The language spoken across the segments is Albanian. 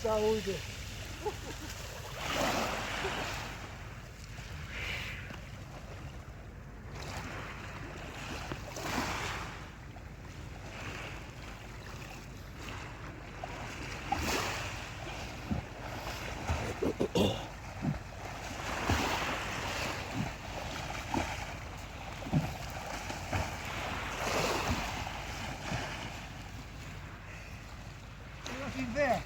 qa ujtë. There.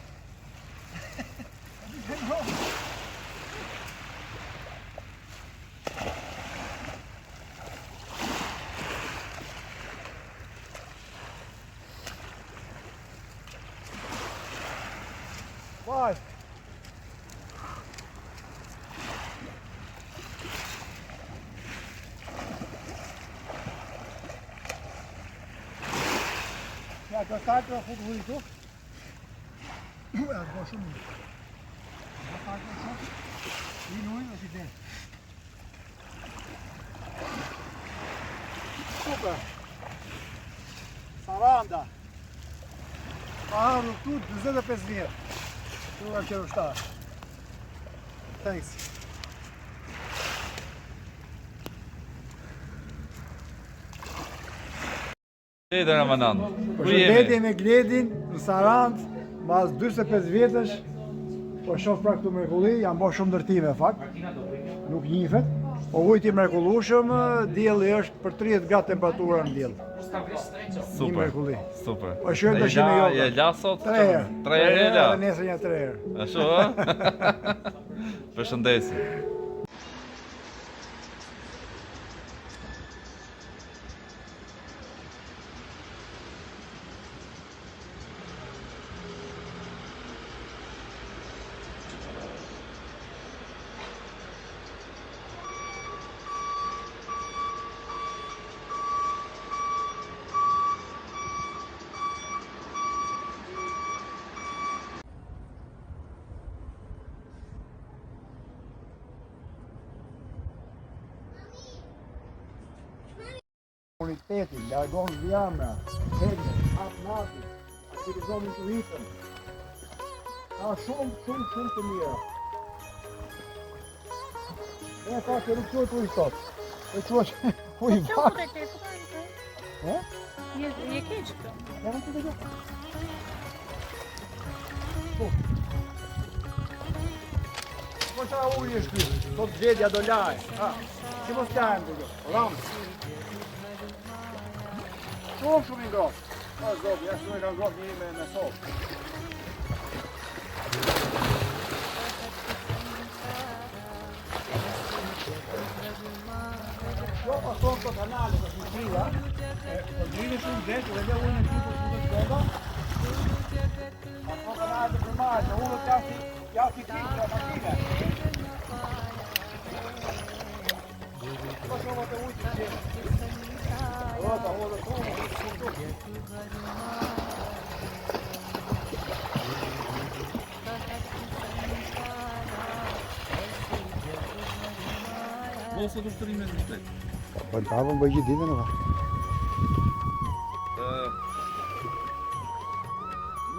Five. Ja, dat staat wel goed hoe je toch? Ja, dat was zo moeilijk. Dat gaat wel zo. Hier nooit als je denkt. Super. Saranda. Paharul tu 25 vjet. Tu am qenë ushtar. Thanks. Dhe Ramadan. Përshëndetje me Gledin në Sarand, mbas 45 vjetësh. Po shoh pra këtu mrekulli, janë bërë shumë ndërtime fakt. Nuk njihet. Po ujti mrekullueshëm, dielli është për 30 gradë temperatura në diell. Super. Super. Po shojmë tash me jo. Je la sot? 3 herë. 3 herë la. Nesër janë 3 herë. Ashtu ë? Përshëndetje. Komunitetin, largon vjamra, hedhe, hap nati, aktivizonin të hitën. Ka shumë të mira. E ka që nuk qojtë ujë sot. E quash ujë vakë. Je keq këto. Ja, në të të gjë. Po qa ujë është kjo? Sot gjedja do laj. Si mos lajmë të gjë? Ramë. Shumë i ngrohtë. Ka zobi, jashtë me ka ngrohtë një me sopë. Jo, pason të kanale të shmëtrida, po gjiri shumë detë dhe le ujnë në gjithë të shkoda. Pason kanale të përmajtë, në ullët jashtë i kishë në makine. Po shumë të ujtë të gjithë. Rota, ullë të ullë. Mos të ushtrime në shtetë. Po në tavën bëjë gjithë ditën në va.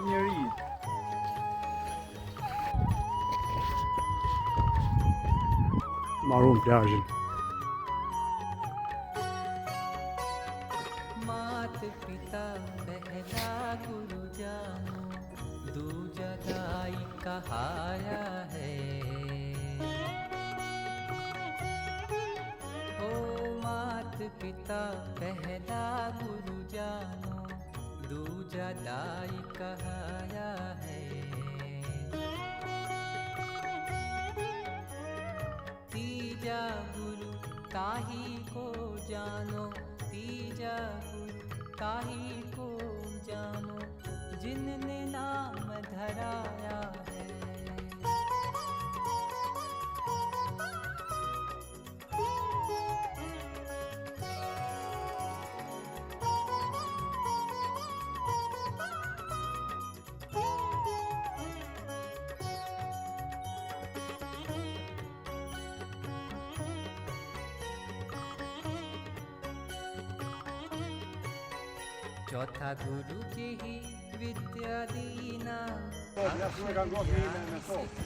Njëri. Marun plazhin. पिता पहला गुरु जानो दूजा दाई कहाया है ओ मात पिता पहला गुरु जानो दूजा दाई कहाया है तीजा गुरु ताही को जानो तीजा गुरु ताही को जानो जिनने नाम धराया है चौथा गुरु जी ही विद्या दीना Ja shumë e kanë gosë me sopë.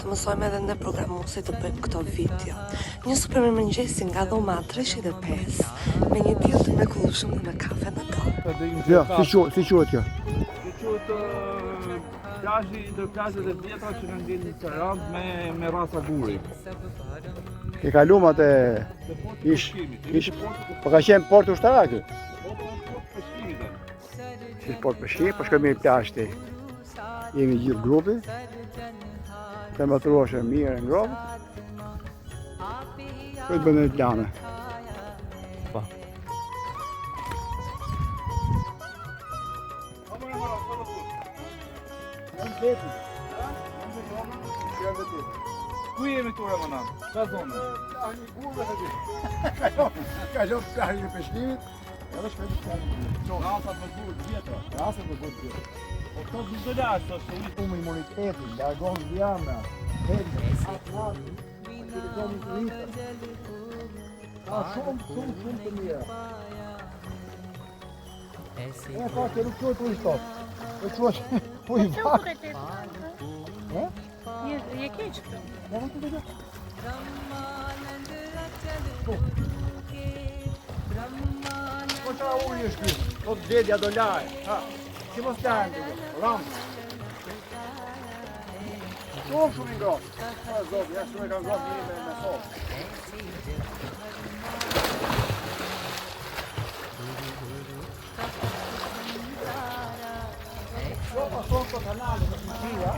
Të mësojmë edhe ne programuesit të bëjmë këto video. Një super mëngjesi nga dhoma 305 me një diell të mrekullueshëm dhe me kafe në dorë. Ja, si quhet kjo? Quhet plazhi ndër plazhet e vjetra që kanë ngel në Tiranë me rasa guri. Ke kaluam atë ish po ka qenë port ushtarak. Si port peshqimi, po shkojmë në plazh ti. Jemi gjithë grupi. Temperaturosh e mirë e ngrohtë. Po të bëjmë një plane. Pa. Ku jemi këtu Ramadan? Ka zonë? Kalon plazhin e peshqimit, edhe shkojmë në plazhin. Rasat më burë të vjetra. Rasat e bëjmë vjetra. Po këto do të lashë, se Umë imunitetin, largon vjana, hedhe, atlatin, të largon rritën. Ka shumë të mira. E ka që nuk quhet ujë sot. E quhet ujë vakë. Je keq këtu. Ja, vë të dhe. Po qa ujë është kjo? Do të gjedja do lajë. Si mos lajë në ramë. Shumë i ngrohtë. Zotë, ja shumë e ka ngrohtë një me sopë. Sopa sonë të kanale të shmëtia,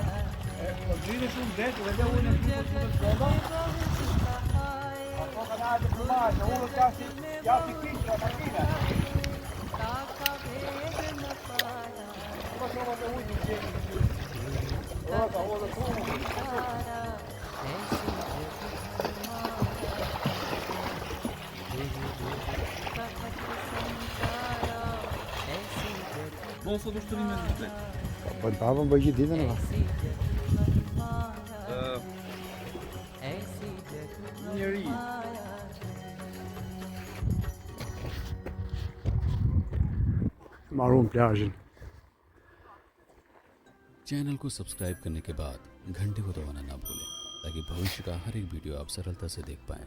po gjiri shumë detë dhe dhe ujnë e shumë të soba. Ato kanale të plumajë, ullë të jasi kishë, makina. Po soba të ujnë të gjeri. Rota, ullë të ujnë. Bosa do shtrime në shtet. Po të papën bëjë gjithë ditën e va. Njëri. Marrum plazhin. Channel को सब्सक्राइब करने के बाद घंटे को दबाना ना भूलें ताकि भविष्य का हर एक वीडियो आप सरलता से देख पाएं।